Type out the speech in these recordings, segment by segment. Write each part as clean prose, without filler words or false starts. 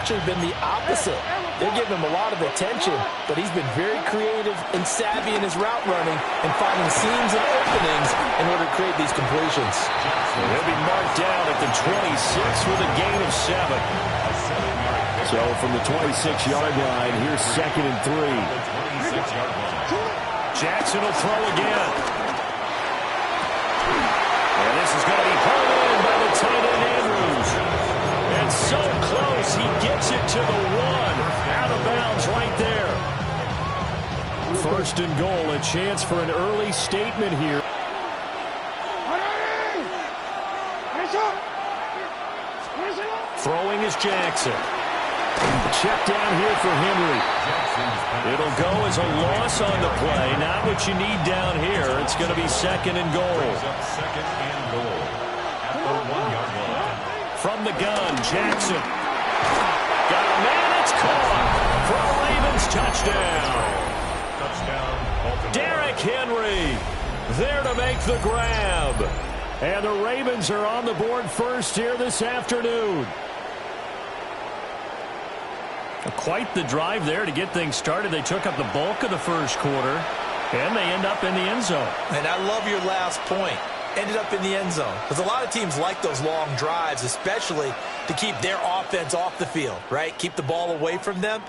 actually been the opposite. They're giving him a lot of attention, but he's been very creative and savvy in his route running and finding seams and openings in order to create these completions. He'll be marked down at the 26 with a gain of 7. So from the 26-yard line, here's 2nd and 3. Jackson will throw again. And this is going to be pulled in by the tight end Andrews. And so close, he gets it to the 1. Out of bounds right there. 1st and goal, a chance for an early statement here. Throwing is Jackson. Check down here for Henry. It'll go as a loss on the play. Not what you need down here. It's going to be 2nd and goal. From the gun, Jackson. Got a man, it's caught. For a Ravens touchdown. Derrick Henry there to make the grab. And the Ravens are on the board first here this afternoon. Quite the drive there to get things started. They took up the bulk of the first quarter, and they end up in the end zone. And I love your last point. Ended up in the end zone. Because a lot of teams like those long drives, especially to keep their offense off the field, right? Keep the ball away from them.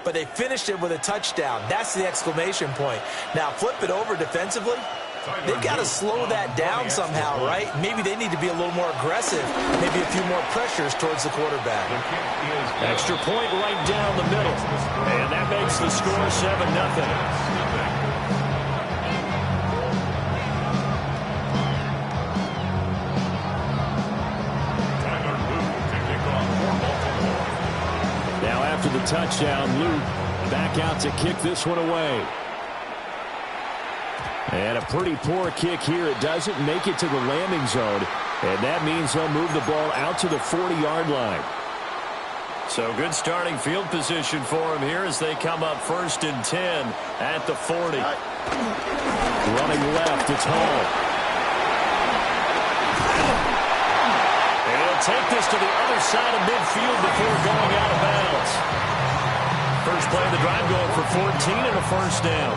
But they finished it with a touchdown. That's the exclamation point. Now, flip it over defensively. They've got to slow that down somehow, right? Maybe they need to be a little more aggressive, maybe a few more pressures towards the quarterback. Extra point right down the middle. And that makes the score 7-0. Now after the touchdown, Luke back out to kick this one away. And a pretty poor kick here. It doesn't make it to the landing zone. And that means they'll move the ball out to the 40-yard line. So good starting field position for them here as they come up 1st and 10 at the 40. Running left, it's Hall. And he'll take this to the other side of midfield before going out of bounds. First play of the drive going for 14 and a first down.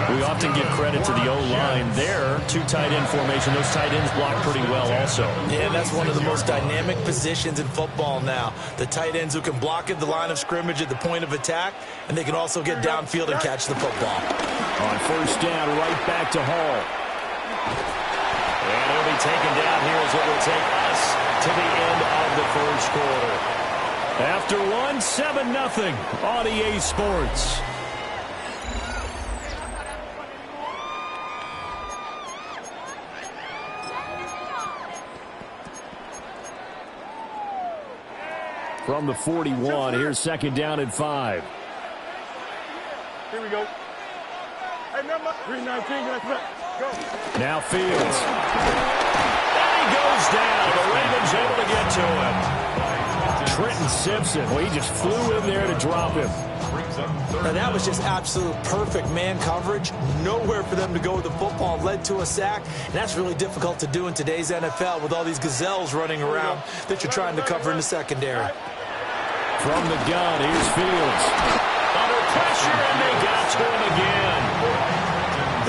We often give credit to the O-line there. 2 tight end formation. Those tight ends block pretty well also. Yeah, that's one of the most dynamic positions in football now. The tight ends who can block at the line of scrimmage at the point of attack, and they can also get downfield and catch the football. On first down, right back to Hall. And it'll be taken down here as it will take us to the end of the first quarter. After one, 7-0 on EA Sports. From the 41, here's 2nd down and 5. Here we go. Hey, number 319, let's go. Now Fields. And he goes down. The Ravens able to get to him. Trenton Simpson, well, he just flew in there to drop him. Now, that was just absolute perfect man coverage. Nowhere for them to go with the football. Led to a sack. And that's really difficult to do in today's NFL with all these gazelles running around that you're trying to cover in the secondary. From the gun, here's Fields. Under pressure, and they got to him again.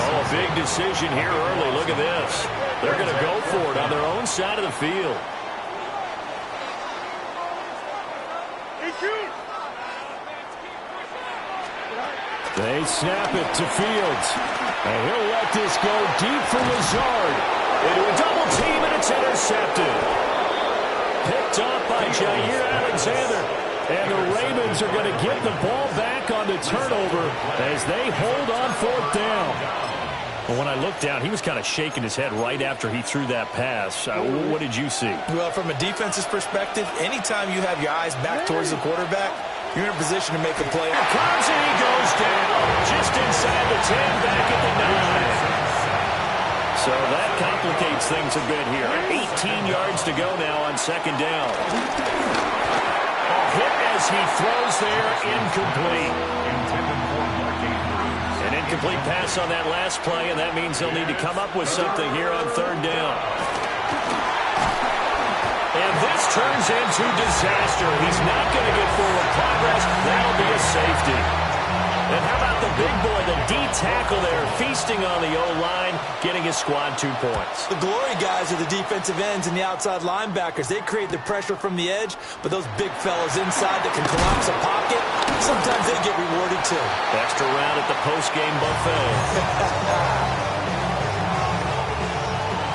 Oh, a big decision here early. Look at this. They're going to go for it on their own side of the field. They snap it to Fields. And he'll let this go deep for Lazard. Into a double team, and it's intercepted. Picked up by Jair Alexander. And the Ravens are going to get the ball back on the turnover as they hold on 4th down. Well, when I looked down, he was kind of shaking his head right after he threw that pass. What did you see? Well, from a defense's perspective, anytime you have your eyes back towards the quarterback, you're in a position to make a play. Comes and he goes down just inside the 10, back at the 9. So that complicates things a bit here. 18 yards to go now on 2nd down. Hit as he throws there, incomplete. An incomplete pass on that last play, and that means they'll need to come up with something here on 3rd down. And this turns into disaster. He's not going to get 4 tackle there, feasting on the O-line, getting his squad 2 points. The glory guys are the defensive ends and the outside linebackers. They create the pressure from the edge, but those big fellas inside that can collapse a pocket, sometimes they get rewarded too. Extra round at the post-game buffet.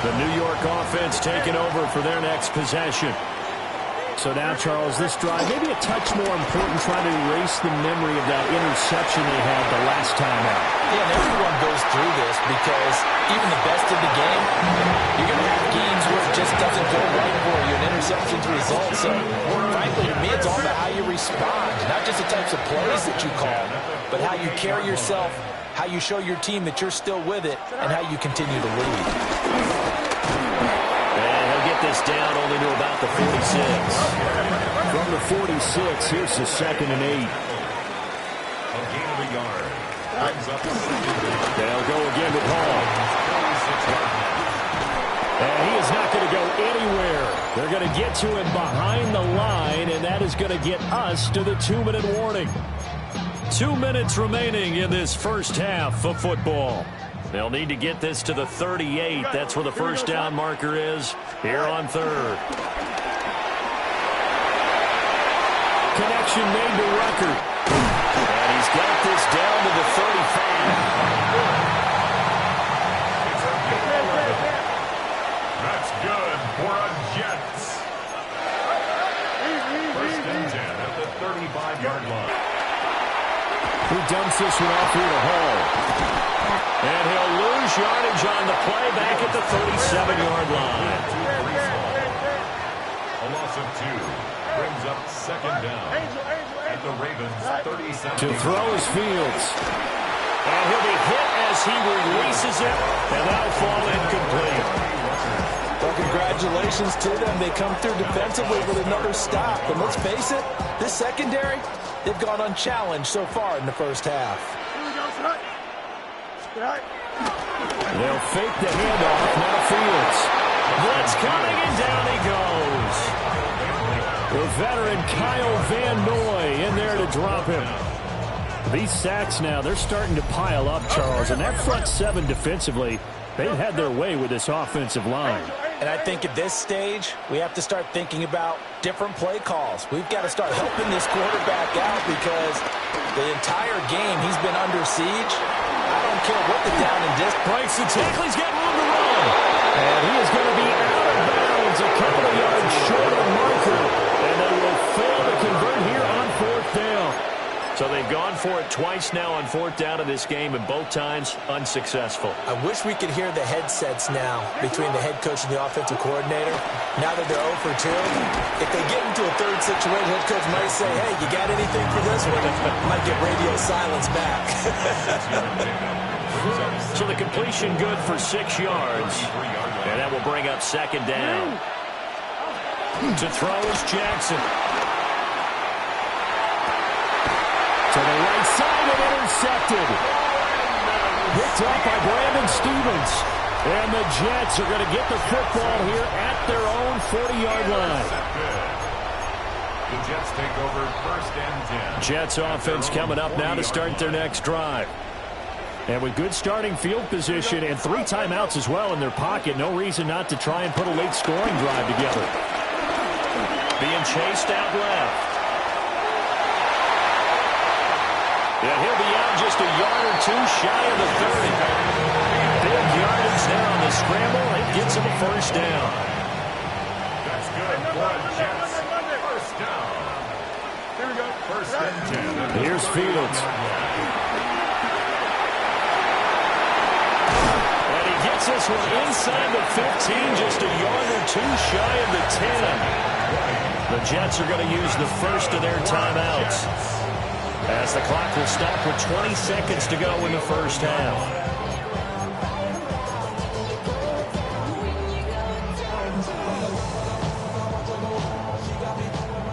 The New York offense taking over for their next possession. So now, Charles, this drive, maybe a touch more important, trying to erase the memory of that interception they had the last time out. Yeah, and everyone goes through this because even the best of the game, you're going to have games where it just doesn't go right for you, and interceptions result. So, frankly, to me, it's all about how you respond, not just the types of plays that you call, but how you carry yourself, how you show your team that you're still with it, and how you continue to lead. This down only to about the 46. From the 46, here's the 2nd and 8. They'll go again with Hall. And he is not going to go anywhere. They're going to get to him behind the line, and that is going to get us to the 2-minute warning. 2 minutes remaining in this first half of football. They'll need to get this to the 38. That's where the first down marker is here on 3rd. Connection made to Rucker. And he's got this down to the 35. That's good for a Jets. First and 10 at the 35-yard line. Who dumps this one off here to Hall. And he'll lose yardage on the play back at the 37-yard line. A loss of 2 brings up 2nd down at the Ravens 37. To throw is Fields. And he'll be hit as he releases it, and that'll fall incomplete. Well, congratulations to them. They come through defensively with another stop. And let's face it, this secondary, they've gone unchallenged so far in the first half. They'll fake the handoff. Now Fields. Blitz coming, and down he goes. The veteran Kyle Van Noy in there to drop him. These sacks now, they're starting to pile up, Charles. And that front 7 defensively, they've had their way with this offensive line. And I think at this stage, we have to start thinking about different play calls. We've got to start helping this quarterback out because the entire game he's been under siege. I don't care what the down and distance. Breaks the tackle. He's got room to run. And he is going to be out of bounds a couple of yards short of marker. And they will fail to convert here on 4th down. So they've gone for it twice now on 4th down in this game, and both times unsuccessful. I wish we could hear the headsets now between the head coach and the offensive coordinator. Now that they're 0 for 2, if they get into a 3rd situation, head coach might say, hey, you got anything for this one? Might get radio silence back. So the completion good for 6 yards. And that will bring up 2nd down. To throw is Jackson. To the right side and intercepted. Picked up by Brandon Stevens. And the Jets are going to get the football here at their own 40-yard line. The Jets take over 1st and 10. Jets offense coming up now to start their next drive. And with good starting field position and 3 timeouts as well in their pocket, no reason not to try and put a late scoring drive together. Being chased out left. Yeah, he'll be out just a yard or 2 shy of the 30. Big yardage there on the scramble. It gets him a 1st down. That's good. Jets. 1st down. Here we go. 1st and 10. Here's Fields. And he gets this one inside the 15, just a yard or 2 shy of the 10. The Jets are going to use the first of their timeouts, as the clock will stop with 20 seconds to go in the first half.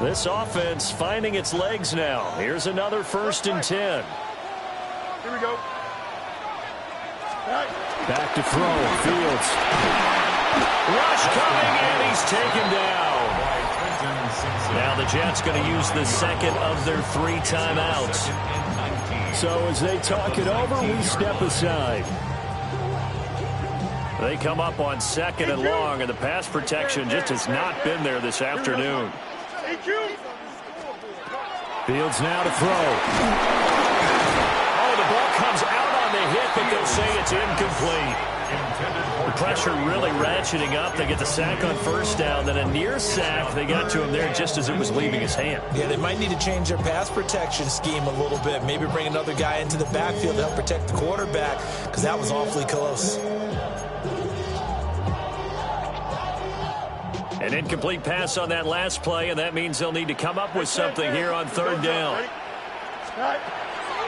This offense finding its legs now. Here's another 1st and 10. Here we go. Back to throw. Fields. Rush coming, and he's taken down. Now the Jets going to use the second of their 3 timeouts. So as they talk it over, we step aside. They come up on 2nd and long, and the pass protection just has not been there this afternoon. Fields now to throw. Oh, the ball comes out on the hit, but they'll say it's incomplete. The pressure really ratcheting up. They get the sack on 1st down, then a near sack. They got to him there just as it was leaving his hand. Yeah, they might need to change their pass protection scheme a little bit. Maybe bring another guy into the backfield to help protect the quarterback, because that was awfully close. An incomplete pass on that last play, and that means they'll need to come up with something here on 3rd down.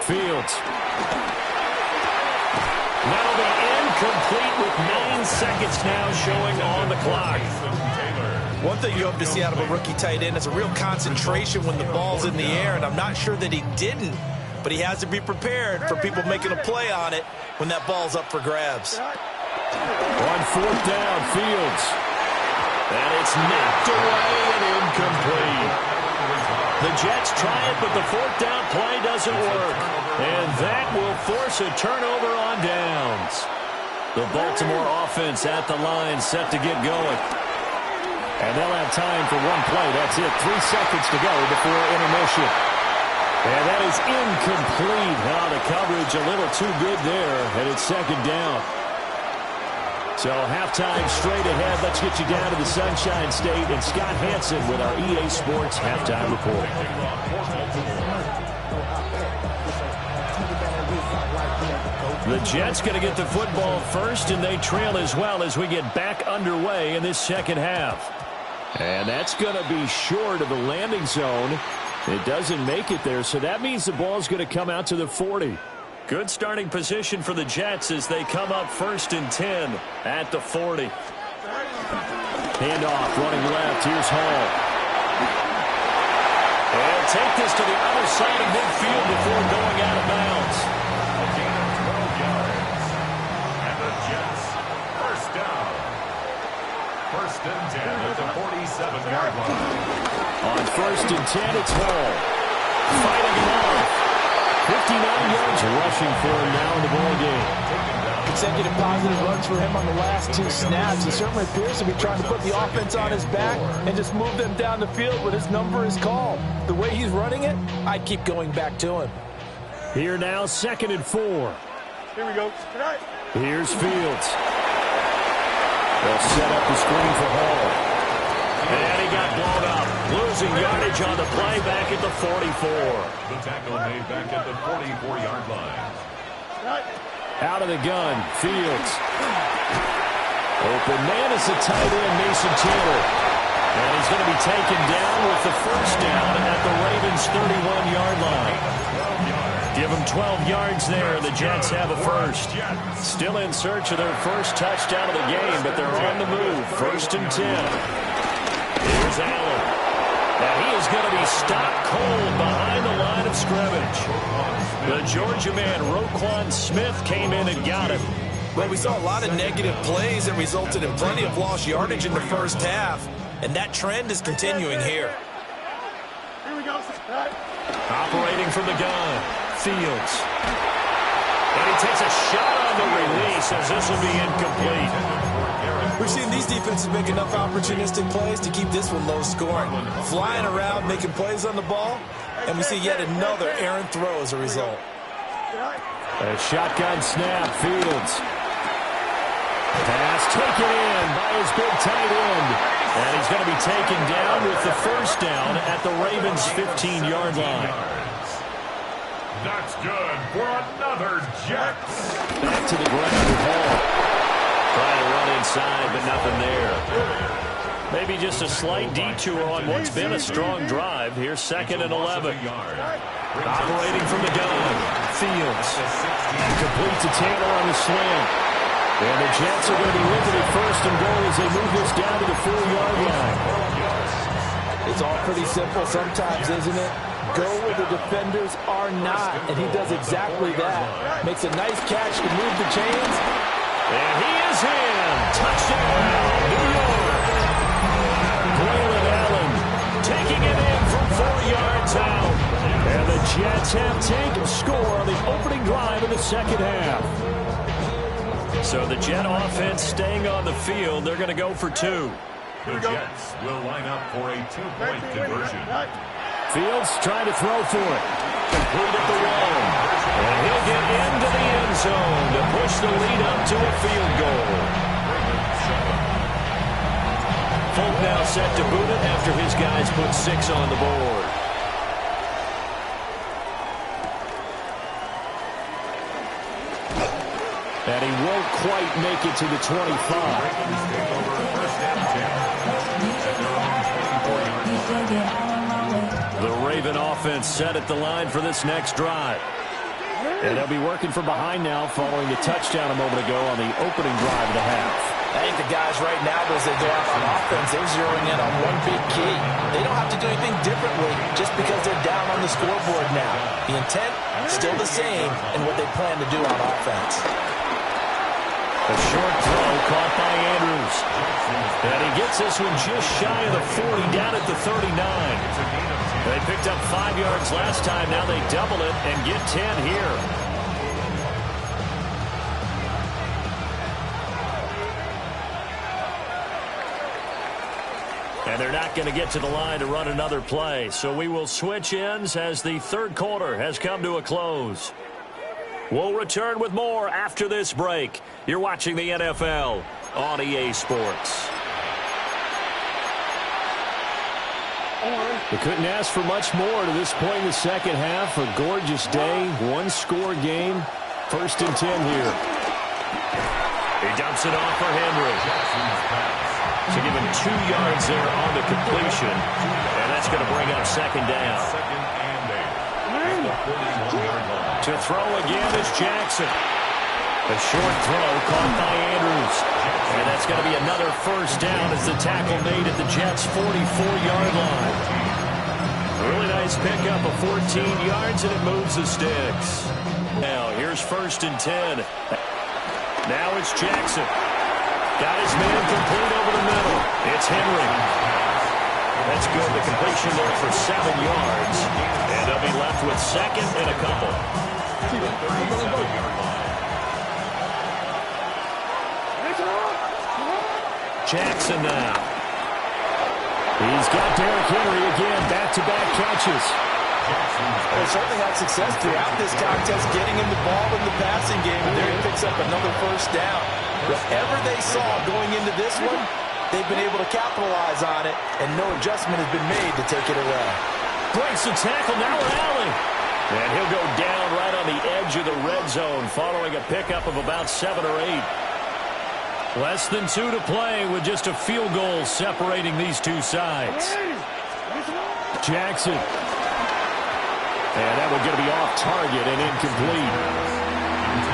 Fields. That'll be incomplete with 9 seconds now showing on the clock. One thing you hope to see out of a rookie tight end is a real concentration when the ball's in the air, and I'm not sure that he didn't, but he has to be prepared for people making a play on it when that ball's up for grabs. On 4th down, Fields. And it's knocked away and incomplete. The Jets try it, but the 4th down play doesn't work. And that will force a turnover on downs. The Baltimore offense at the line, set to get going. And they'll have time for one play. That's it. 3 seconds to go before intermission. And that is incomplete. Now the coverage a little too good there, and it's 2nd down. So halftime straight ahead. Let's get you down to the Sunshine State and Scott Hansen with our EA Sports halftime report. The Jets going to get the football first, and they trail as well as we get back underway in this 2nd half. And that's going to be short of the landing zone. It doesn't make it there, so that means the ball's going to come out to the 40. Good starting position for the Jets as they come up 1st and 10 at the 40. Handoff, running left. Here's Hall. They'll take this to the other side of midfield before going out of bounds. A gain of 12 yards. And the Jets, 1st down. 1st and 10 at the 47-yard line. On 1st and 10, it's Hall. Fighting him off. 59 yards rushing for him now in the ball game. Consecutive positive runs for him on the last 2 snaps. He certainly appears to be trying to put the offense on his back and just move them down the field when his number is called. The way he's running it, I'd keep going back to him. Here now, 2nd and 4. Here we go. Tonight. Here's Fields. They'll set up the screen for Hall. And he got blown up. Losing yardage on the play back at the 44. The tackle made back at the 44-yard line. Out of the gun, Fields. Open man is the tight end, Mason Taylor. And he's going to be taken down with the 1st down at the Ravens' 31-yard line. Give them 12 yards there. The Jets have a first. Still in search of their first touchdown of the game, but they're on the move. 1st and 10. Here's Allen. Now he is going to be stopped cold behind the line of scrimmage. The Georgia man, Roquan Smith, came in and got him. Well, we saw a lot of negative plays that resulted in plenty of lost yardage in the 1st half, and that trend is continuing here. Here we go. Operating from the gun, Fields. And he takes a shot on the release as this will be incomplete. We've seen these defenses make enough opportunistic plays to keep this one low scoring. Flying around, making plays on the ball, and we see yet another errant throw as a result. A shotgun snap, Fields. Pass taken in by his big tight end. And he's going to be taken down with the 1st down at the Ravens' 15-yard line. That's good for another Jets. Back to the ground with Hall. Trying to run inside, but nothing there. Maybe just a slight detour on what's been a strong drive. Here's 2nd and 11. Operating from the gun, Fields. Complete to Taylor on the slant. And the Jets are going to be limited 1st and goal as they move this down to the 4-yard line. It's all pretty simple sometimes, isn't it? Go where the defenders are not, and he does exactly that. Makes a nice catch to move the chains. And he is in. Touchdown, New York. Braylon Allen taking it in. Jets have taken score on the opening drive of the second half. So the Jet offense staying on the field. They're going to go for 2. The Jets will line up for a 2-point conversion. Fields trying to throw for it. Complete at the wall. And he'll get into the end zone to push the lead up to a field goal. Folk now set to boot it after his guys put 6 on the board. And he won't quite make it to the 25. The Raven offense set at the line for this next drive. And they'll be working from behind now following the touchdown a moment ago on the opening drive of the half. I think the guys right now, as they go out on offense, they're zeroing in on one big key. They don't have to do anything differently just because they're down on the scoreboard now. The intent, still the same in what they plan to do on offense. A short throw caught by Andrews. And he gets this one just shy of the 40, down at the 39. They picked up 5 yards last time. Now they double it and get 10 here. And they're not going to get to the line to run another play. So we will switch ends as the third quarter has come to a close. We'll return with more after this break. You're watching the NFL on EA Sports. We couldn't ask for much more to this point in the second half. A gorgeous day, one-score game. 1st and 10 here. He dumps it off for Henry. To give him 2 yards there on the completion. And that's going to bring up second down. To throw again is Jackson. A short throw caught by Andrews. And that's going to be another first down as the tackle made at the Jets' 44-yard line. Really nice pickup of 14 yards, and it moves the sticks. Now, here's 1st and 10. Now it's Jackson. Got his man complete over the middle. It's Henry. That's good. The completion there for 7 yards. And they'll be left with second and a couple. Jackson now. He's got Derrick Henry again. Back-to-back catches. They certainly had success throughout this contest getting him the ball in the passing game. And there he picks up another first down. Whatever they saw going into this one, they've been able to capitalize on it, and no adjustment has been made to take it away. Breaks the tackle, now Allen. And he'll go down right on the edge of the red zone following a pickup of about 7 or 8. Less than 2 to play with just a field goal separating these two sides. Jackson. And that one going to be off target and incomplete.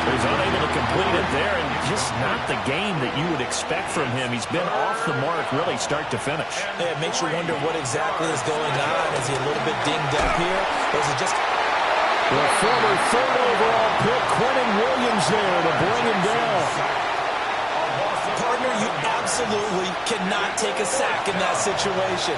He's unable to complete it there, and just not the game that you would expect from him. He's been off the mark really start to finish. Yeah, it makes you wonder what exactly is going on. Is he a little bit dinged up here? Or is it just... The former 3rd overall pick, Quentin Williams there to bring him down. Partner, you absolutely cannot take a sack in that situation.